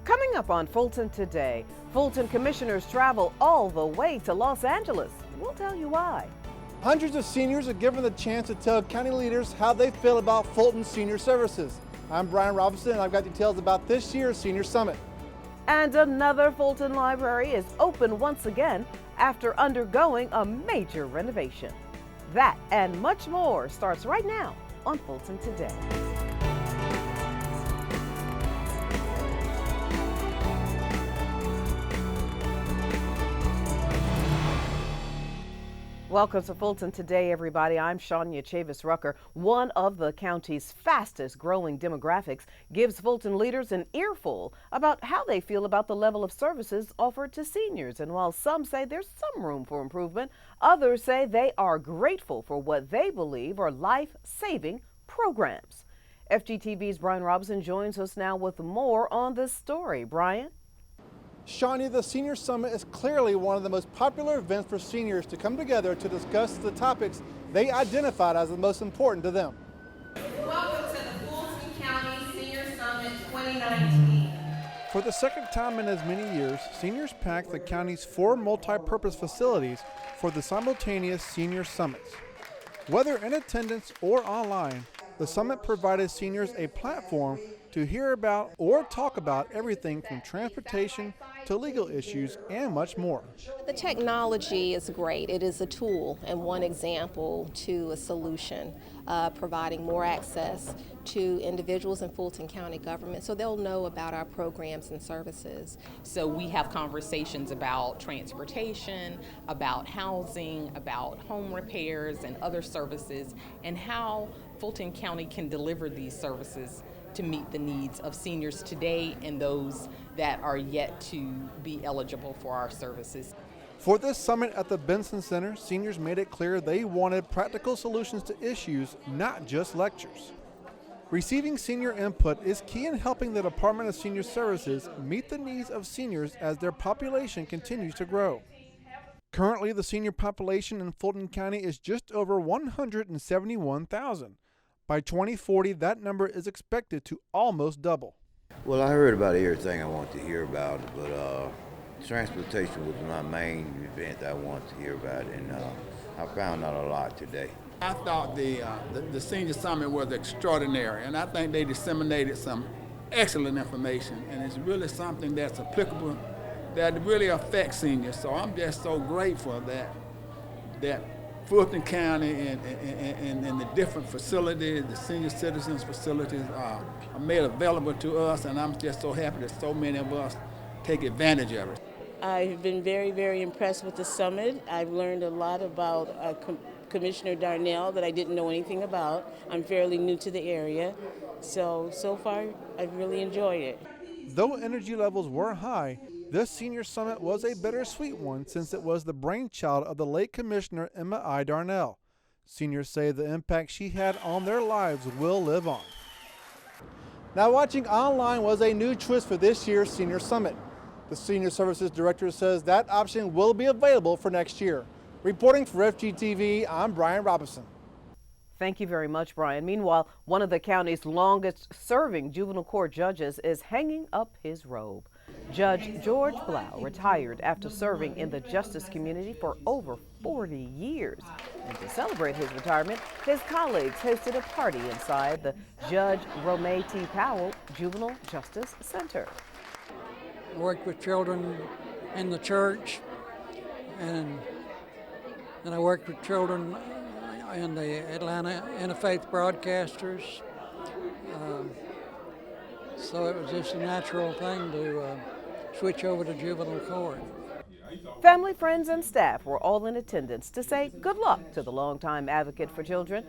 Coming up on Fulton Today, Fulton commissioners travel all the way to Los Angeles. We'll tell you why. Hundreds of seniors are given the chance to tell county leaders how they feel about Fulton Senior Services. I'm Brian Robinson, and I've got details about this year's Senior Summit. And another Fulton library is open once again after undergoing a major renovation. That and much more starts right now on Fulton Today. Welcome to Fulton Today, everybody. I'm Shania Chavis-Rucker. One of the county's fastest growing demographics gives Fulton leaders an earful about how they feel about the level of services offered to seniors. And while some say there's some room for improvement, others say they are grateful for what they believe are life-saving programs. FGTV's Brian Robinson joins us now with more on this story. Brian? Shawnee, the Senior Summit is clearly one of the most popular events for seniors to come together to discuss the topics they identified as the most important to them. Welcome to the Fulton County Senior Summit 2019. For the second time in as many years, seniors packed the county's 4 multi-purpose facilities for the simultaneous Senior Summits. Whether in attendance or online, the summit provided seniors a platform to hear about or talk about everything from transportation to legal issues and much more. The technology is great. It is a tool and one example to a solution, providing more access to individuals in Fulton County government so they'll know about our programs and services. So we have conversations about transportation, about housing, about home repairs and other services, and how Fulton County can deliver these services to meet the needs of seniors today and those that are yet to be eligible for our services. For this summit at the Benson Center, seniors made it clear they wanted practical solutions to issues, not just lectures. Receiving senior input is key in helping the Department of Senior Services meet the needs of seniors as their population continues to grow. Currently, the senior population in Fulton County is just over 171,000. By 2040, that number is expected to almost double. Well, I heard about everything I want to hear about, but transportation was my main event I wanted to hear about, and I found out a lot today. I thought the Senior Summit was extraordinary, and I think they disseminated some excellent information, and it's really something that's applicable, that really affects seniors. So I'm just so grateful that Fulton County and the different facilities, the senior citizens facilities are made available to us, and I'm just so happy that so many of us take advantage of it. I've been very, very impressed with the summit. I've learned a lot about Commissioner Darnell that I didn't know anything about. I'm fairly new to the area, so far I've really enjoyed it. Though energy levels were high, this Senior Summit was a bittersweet one since it was the brainchild of the late Commissioner Emma I. Darnell. Seniors say the impact she had on their lives will live on. Now, watching online was a new twist for this year's Senior Summit. The Senior Services Director says that option will be available for next year. Reporting for FGTV, I'm Brian Robinson. Thank you very much, Brian. Meanwhile, one of the county's longest-serving juvenile court judges is hanging up his robe. Judge George Blau retired after serving in the justice community for over 40 years. And to celebrate his retirement, his colleagues hosted a party inside the Judge Romay T. Powell Juvenile Justice Center. I worked with children in the church, and I worked with children in the Atlanta Interfaith Broadcasters. So it was just a natural thing to switch over to juvenile court. Family, friends, and staff were all in attendance to say good luck to the longtime advocate for children.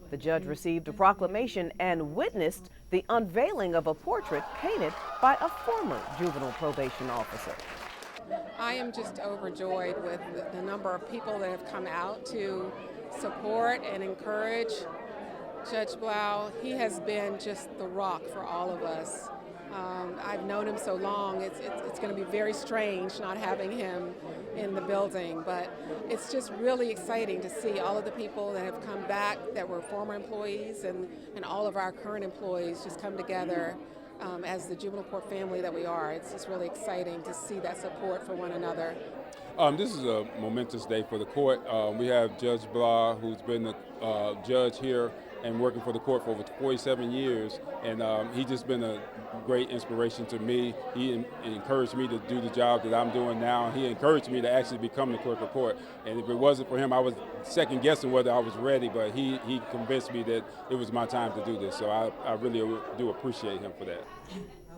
The judge received a proclamation and witnessed the unveiling of a portrait painted by a former juvenile probation officer. I am just overjoyed with the number of people that have come out to support and encourage Judge Blau. He has been just the rock for all of us. I've known him so long, it's going to be very strange not having him in the building, but it's just really exciting to see all of the people that have come back that were former employees and all of our current employees just come together as the juvenile court family that we are. It's just really exciting to see that support for one another. This is a momentous day for the court. We have Judge Blah, who's been the judge here and working for the court for over 47 years, and he's just been a great inspiration to me. He encouraged me to do the job that I'm doing now. He encouraged me to actually become the clerk of court, and if it wasn't for him, I was second guessing whether I was ready, but he convinced me that it was my time to do this, so I really do appreciate him for that.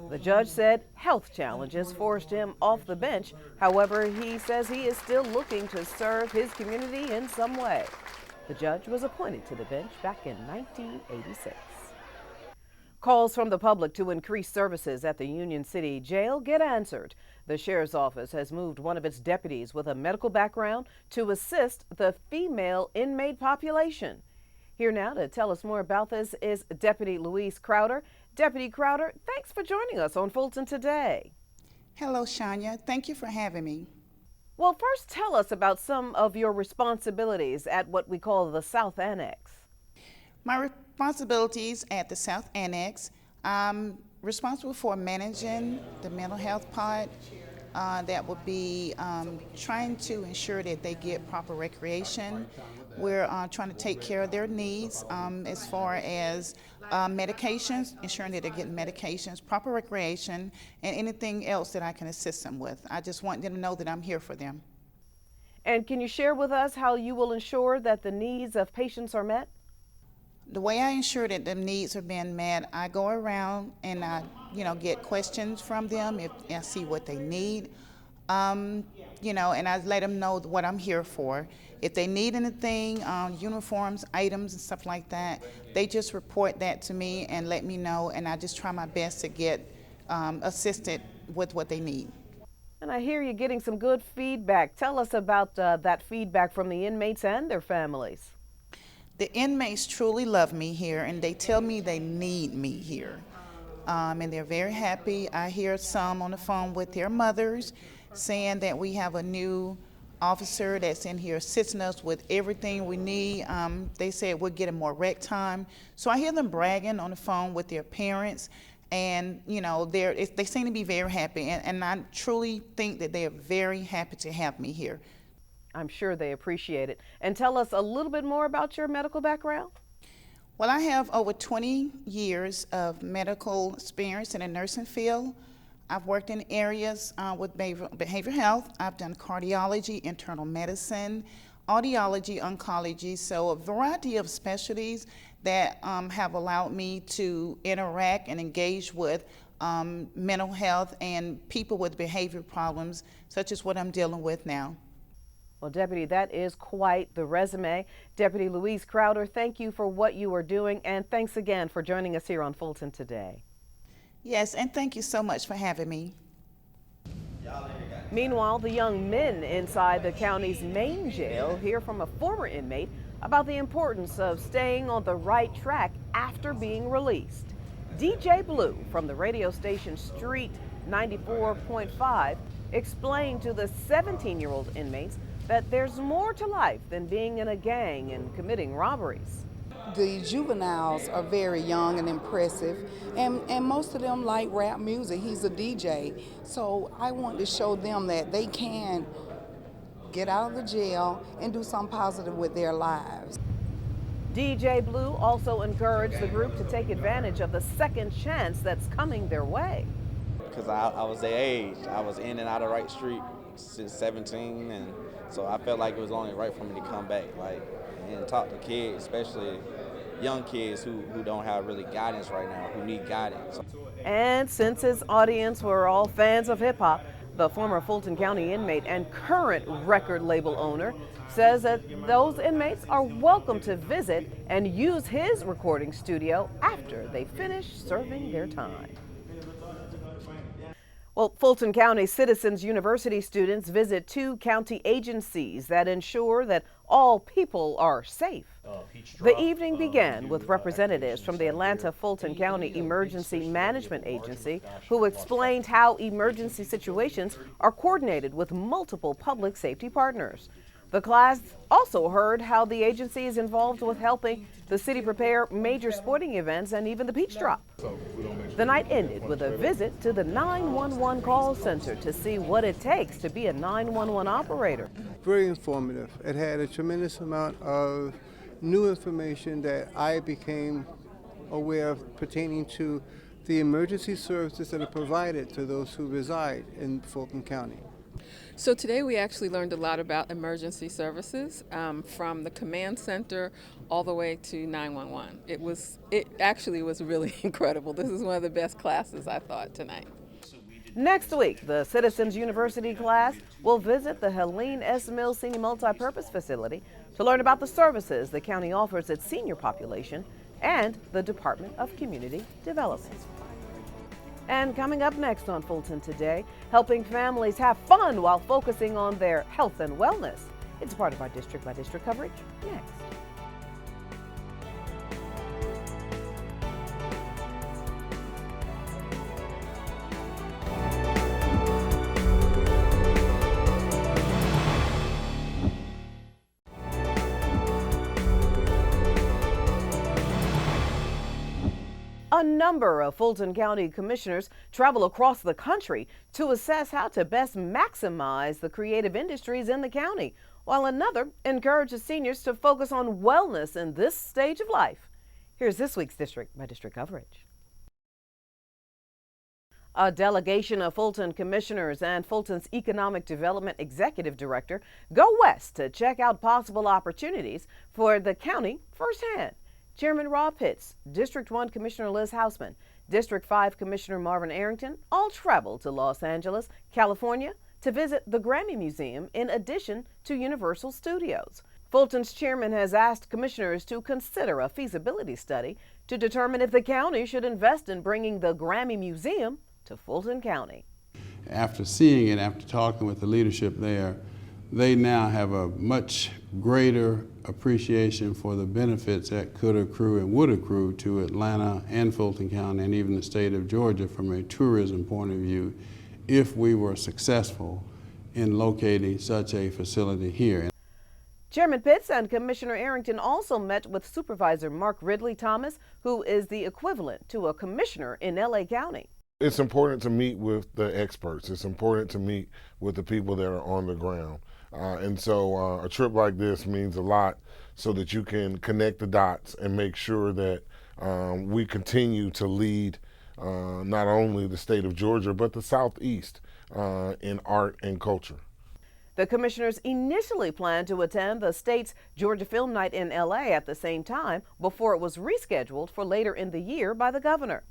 The judge said health challenges forced him off the bench. However, he says he is still looking to serve his community in some way. The judge was appointed to the bench back in 1986. Calls from the public to increase services at the Union City Jail get answered. The sheriff's office has moved one of its deputies with a medical background to assist the female inmate population. Here now to tell us more about this is Deputy Louise Crowder. Deputy Crowder, thanks for joining us on Fulton Today. Hello, Shania. Thank you for having me. Well, first tell us about some of your responsibilities at what we call the South Annex. My responsibilities at the South Annex, I'm responsible for managing the mental health part. That would be trying to ensure that they get proper recreation. We're trying to take care of their needs as far as medications, ensuring that they're getting medications, proper recreation, and anything else that I can assist them with. I just want them to know that I'm here for them. And can you share with us how you will ensure that the needs of patients are met? The way I ensure that the needs are being met, I go around and I, get questions from them if I see what they need, and I let them know what I'm here for. If they need anything, uniforms, items, and stuff like that, they just report that to me and let me know, and I just try my best to get assisted with what they need. And I hear you're getting some good feedback. Tell us about that feedback from the inmates and their families. The inmates truly love me here, and they tell me they need me here. And they're very happy. I hear some on the phone with their mothers saying that we have a new officer that's in here assisting us with everything we need. They said we're getting more rec time. So I hear them bragging on the phone with their parents, and they seem to be very happy. And I truly think that they are very happy to have me here. I'm sure they appreciate it. And tell us a little bit more about your medical background. Well, I have over 20 years of medical experience in the nursing field. I've worked in areas with behavioral health. I've done cardiology, internal medicine, audiology, oncology, so a variety of specialties that have allowed me to interact and engage with mental health and people with behavior problems, such as what I'm dealing with now. Well, Deputy, that is quite the resume. Deputy Louise Crowder, thank you for what you are doing, and thanks again for joining us here on Fulton Today. Yes, and thank you so much for having me. Meanwhile, the young men inside the county's main jail hear from a former inmate about the importance of staying on the right track after being released. DJ Blue from the radio station Street 94.5 explained to the 17-year-old inmates that there's more to life than being in a gang and committing robberies. The juveniles are very young and impressive, and most of them like rap music. He's a DJ, so I want to show them that they can get out of the jail and do something positive with their lives. DJ Blue also encouraged the group to take advantage of the second chance that's coming their way. Because I was their age. I was in and out of Wright Street since 17, and so I felt like it was only right for me to come back, and talk to kids, especially young kids who don't have really guidance right now, who need guidance. And since his audience were all fans of hip-hop, the former Fulton County inmate and current record label owner says that those inmates are welcome to visit and use his recording studio after they finish serving their time. Well, Fulton County Citizens University students visit 2 county agencies that ensure that all people are safe. The evening began with representatives from the Atlanta Fulton County Emergency Management Agency who explained how emergency situations are coordinated with multiple public safety partners. The class also heard how the agency is involved with helping the city prepare major sporting events and even the Peach Drop. The night ended with a visit to the 911 call center to see what it takes to be a 911 operator. Very informative. It had a tremendous amount of new information that I became aware of pertaining to the emergency services that are provided to those who reside in Fulton County. So today we actually learned a lot about emergency services, from the command center all the way to 911. It actually was really incredible. This is one of the best classes, I thought, tonight. Next week, the Citizens University class will visit the Helene S. Mills Senior Multipurpose Facility to learn about the services the county offers its senior population and the Department of Community Development. And coming up next on Fulton Today, helping families have fun while focusing on their health and wellness. It's part of our district by district coverage next. A number of Fulton County commissioners travel across the country to assess how to best maximize the creative industries in the county, while another encourages seniors to focus on wellness in this stage of life. Here's this week's district by district coverage. A delegation of Fulton commissioners and Fulton's Economic Development Executive Director go west to check out possible opportunities for the county firsthand. Chairman Rob Pitts, District 1 Commissioner Liz Hausman, District 5 Commissioner Marvin Arrington all traveled to Los Angeles, California to visit the Grammy Museum in addition to Universal Studios. Fulton's chairman has asked commissioners to consider a feasibility study to determine if the county should invest in bringing the Grammy Museum to Fulton County. After seeing it, after talking with the leadership there, they now have a much greater appreciation for the benefits that could accrue and would accrue to Atlanta and Fulton County and even the state of Georgia from a tourism point of view if we were successful in locating such a facility here. Chairman Pitts and Commissioner Arrington also met with Supervisor Mark Ridley Thomas, who is the equivalent to a commissioner in LA County. It's important to meet with the experts. It's important to meet with the people that are on the ground. And so a trip like this means a lot so that you can connect the dots and make sure that we continue to lead not only the state of Georgia, but the Southeast in art and culture. The commissioners initially planned to attend the state's Georgia Film Night in LA at the same time before it was rescheduled for later in the year by the governor.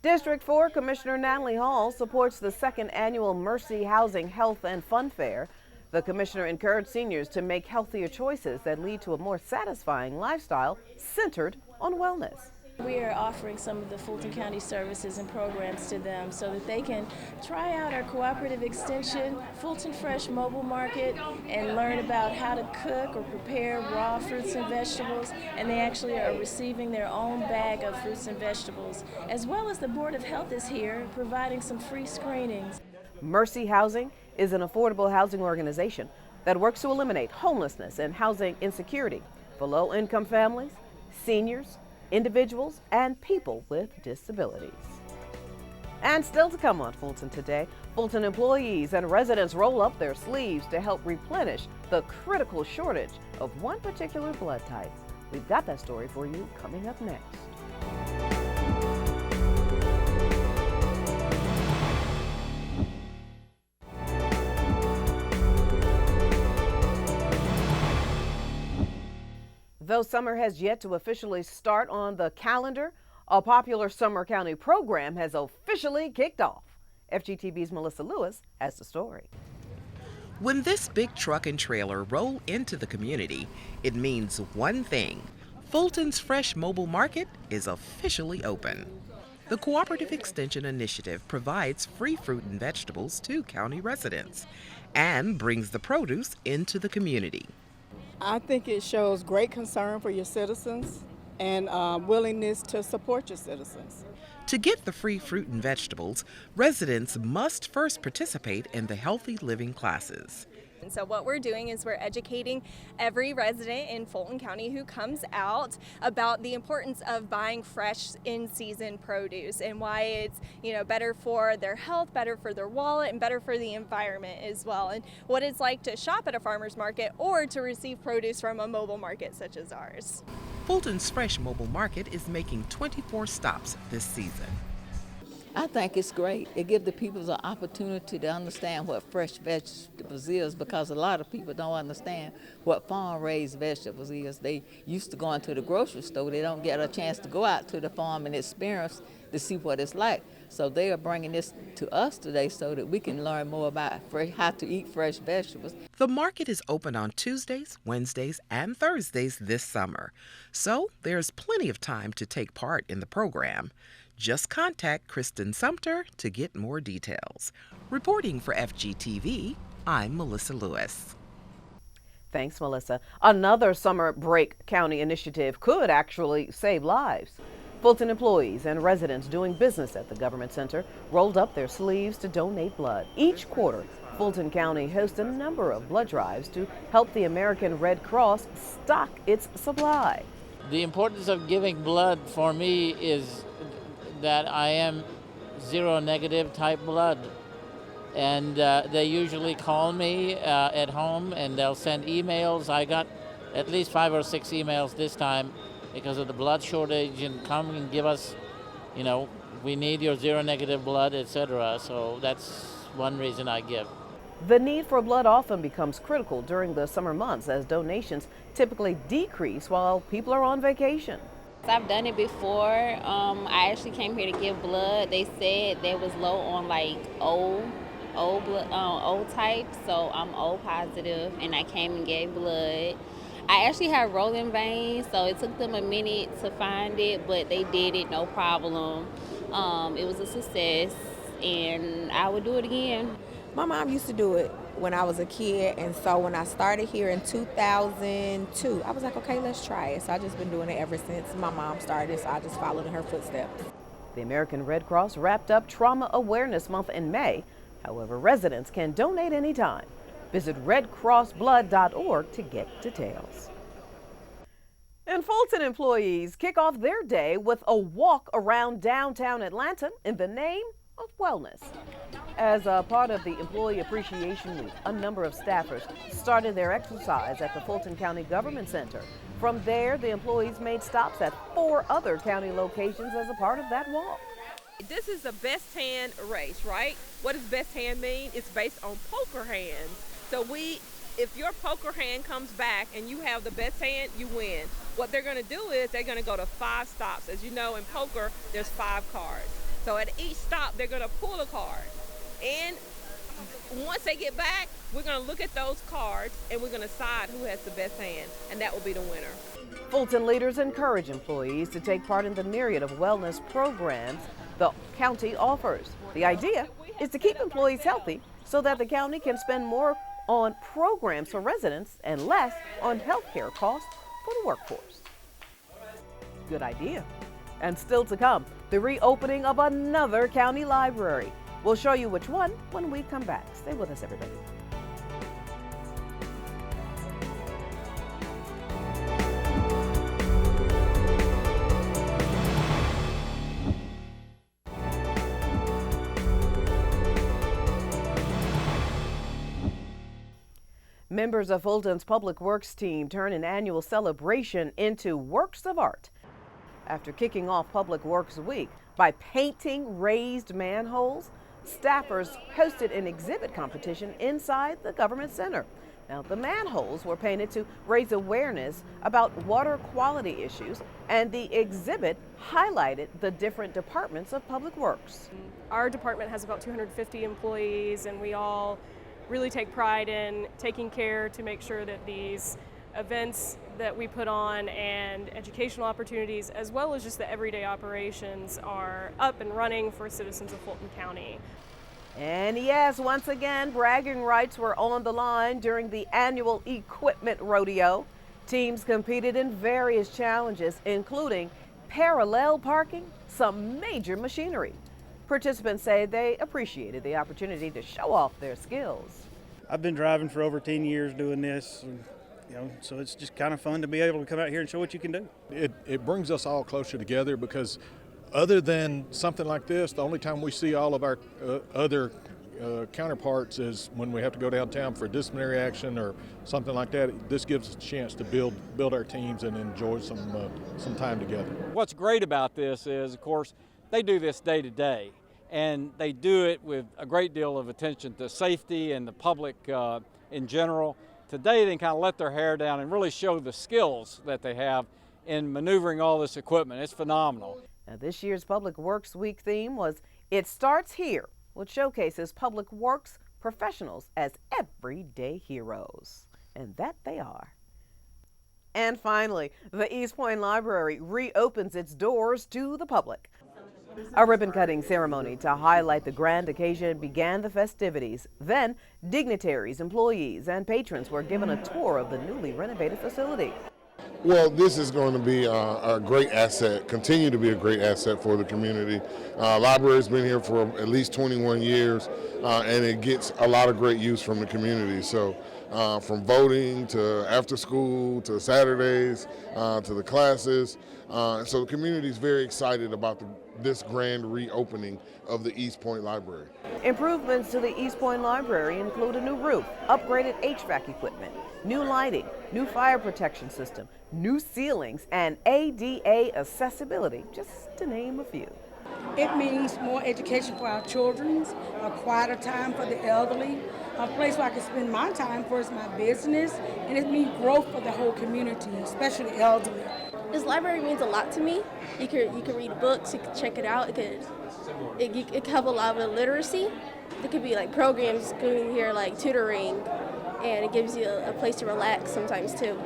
District 4 Commissioner Natalie Hall supports the second annual Mercy Housing Health and Fun Fair. The commissioner encouraged seniors to make healthier choices that lead to a more satisfying lifestyle centered on wellness. We are offering some of the Fulton County services and programs to them so that they can try out our cooperative extension, Fulton Fresh Mobile Market, and learn about how to cook or prepare raw fruits and vegetables. And they actually are receiving their own bag of fruits and vegetables, as well as the Board of Health is here providing some free screenings. Mercy Housing is an affordable housing organization that works to eliminate homelessness and housing insecurity for low-income families, seniors, individuals, and people with disabilities. And still to come on Fulton Today, Fulton employees and residents roll up their sleeves to help replenish the critical shortage of one particular blood type. We've got that story for you coming up next. Though summer has yet to officially start on the calendar, a popular summer county program has officially kicked off. FGTV's Melissa Lewis has the story. When this big truck and trailer roll into the community, it means one thing: Fulton's Fresh Mobile Market is officially open. The Cooperative Extension Initiative provides free fruit and vegetables to county residents and brings the produce into the community. I think it shows great concern for your citizens and willingness to support your citizens. To get the free fruit and vegetables, residents must first participate in the healthy living classes. And so what we're doing is we're educating every resident in Fulton County who comes out about the importance of buying fresh in-season produce and why it's, better for their health, better for their wallet, and better for the environment as well, and what it's like to shop at a farmer's market or to receive produce from a mobile market such as ours. Fulton's Fresh Mobile Market is making 24 stops this season. I think it's great. It gives the people an opportunity to understand what fresh vegetables is, because a lot of people don't understand what farm-raised vegetables is. They used to go into the grocery store. They don't get a chance to go out to the farm and experience to see what it's like. So they are bringing this to us today so that we can learn more about how to eat fresh vegetables. The market is open on Tuesdays, Wednesdays, and Thursdays this summer, so there's plenty of time to take part in the program. Just contact Kristen Sumter to get more details. Reporting for FGTV, I'm Melissa Lewis. Thanks, Melissa. Another summer break county initiative could actually save lives. Fulton employees and residents doing business at the government center rolled up their sleeves to donate blood. Each quarter, Fulton County hosts a number of blood drives to help the American Red Cross stock its supply. The importance of giving blood for me is that I am zero negative type blood, and they usually call me at home and they'll send emails. I got at least 5 or 6 emails this time because of the blood shortage, and come and give us, we need your zero negative blood, etc. So that's one reason I give. The need for blood often becomes critical during the summer months, as donations typically decrease while people are on vacation. I've done it before. I actually came here to give blood. They said they was low on O type, so I'm O positive, and I came and gave blood. I actually have rolling veins, so it took them a minute to find it, but they did it, no problem. It was a success, and I would do it again. My mom used to do it when I was a kid, and so when I started here in 2002, I was like, okay, let's try it. So I've just been doing it ever since my mom started, so I just followed in her footsteps. The American Red Cross wrapped up Trauma Awareness Month in May. However, residents can donate anytime. Visit redcrossblood.org to get details. And Fulton employees kick off their day with a walk around downtown Atlanta in the name of wellness. As a part of the Employee Appreciation Week, a number of staffers started their exercise at the Fulton County Government Center. From there, the employees made stops at 4 other county locations as a part of that walk. This is a best hand race, right? What does best hand mean? It's based on poker hands. So if your poker hand comes back and you have the best hand, you win. What they're going to do is they're going to go to 5 stops. As you know, in poker, there's 5 cards. So at each stop, they're going to pull a card. And once they get back, we're going to look at those cards and we're going to decide who has the best hand, and that will be the winner. Fulton leaders encourage employees to take part in the myriad of wellness programs the county offers. The idea is to keep employees healthy so that the county can spend more on programs for residents and less on health care costs for the workforce. Good idea. And still to come, the reopening of another county library. We'll show you which one when we come back. Stay with us, everybody. Members of Fulton's Public Works team turn an annual celebration into works of art after kicking off Public Works Week by painting raised manholes. Staffers hosted an exhibit competition inside the government center. Now, the manholes were painted to raise awareness about water quality issues, and the exhibit highlighted the different departments of Public Works. Our department has about 250 employees, and we all really take pride in taking care to make sure that these events that we put on and educational opportunities, as well as just the everyday operations, are up and running for citizens of Fulton County. And yes, once again, bragging rights were on the line during the annual equipment rodeo. Teams competed in various challenges, including parallel parking, some major machinery. Participants say they appreciated the opportunity to show off their skills. I've been driving for over 10 years doing this. And, so it's just kind of fun to be able to come out here and show what you can do. It brings us all closer together because other than something like this, the only time we see all of our other counterparts is when we have to go downtown for disciplinary action or something like that. This gives us a chance to build our teams and enjoy some time together. What's great about this is, of course, they do this day to day, and they do it with a great deal of attention to safety and the public in general. Today they can kind of let their hair down and really show the skills that they have in maneuvering all this equipment. It's phenomenal. Now, this year's Public Works Week theme was "It Starts Here," which showcases public works professionals as everyday heroes. And that they are. And finally, the East Point Library reopens its doors to the public. A ribbon-cutting ceremony to highlight the grand occasion began the festivities. Then, dignitaries, employees, and patrons were given a tour of the newly renovated facility. Well, this is going to be a great asset, continue to be a great asset for the community. Library's been here for at least 21 years, and it gets a lot of great use from the community. So from voting to after school to Saturdays to the classes. So the community is very excited about this grand reopening of the East Point Library. Improvements to the East Point Library include a new roof, upgraded HVAC equipment, new lighting, new fire protection system, new ceilings, and ADA accessibility, just to name a few. It means more education for our children, a quieter time for the elderly, a place where I can spend my time first, my business, and it means growth for the whole community, especially elderly. This library means a lot to me. You can read books, you can check it out. It can help a lot with literacy. There could be like programs going here like tutoring, and it gives you a place to relax sometimes too.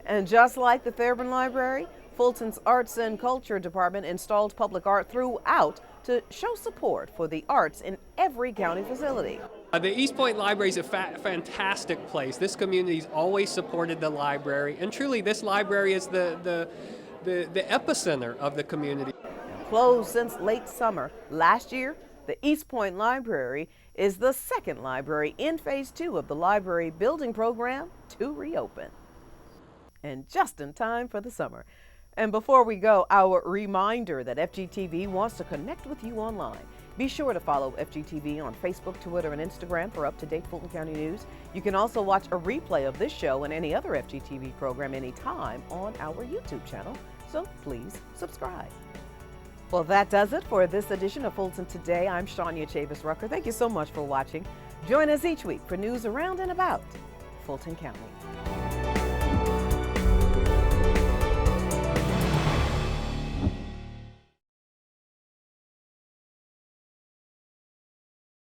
And just like the Fairburn Library, Fulton's Arts and Culture Department installed public art throughout to show support for the arts in every county facility. The East Point Library is a fantastic place. This community's always supported the library, and truly this library is the epicenter of the community. Closed since late summer last year, the East Point Library is the second library in Phase 2 of the library building program to reopen. And just in time for the summer. And before we go, our reminder that FGTV wants to connect with you online. Be sure to follow FGTV on Facebook, Twitter, and Instagram for up-to-date Fulton County news. You can also watch a replay of this show and any other FGTV program anytime on our YouTube channel, so please subscribe. Well, that does it for this edition of Fulton Today. I'm Shania Chavis Rucker. Thank you so much for watching. Join us each week for news around and about Fulton County.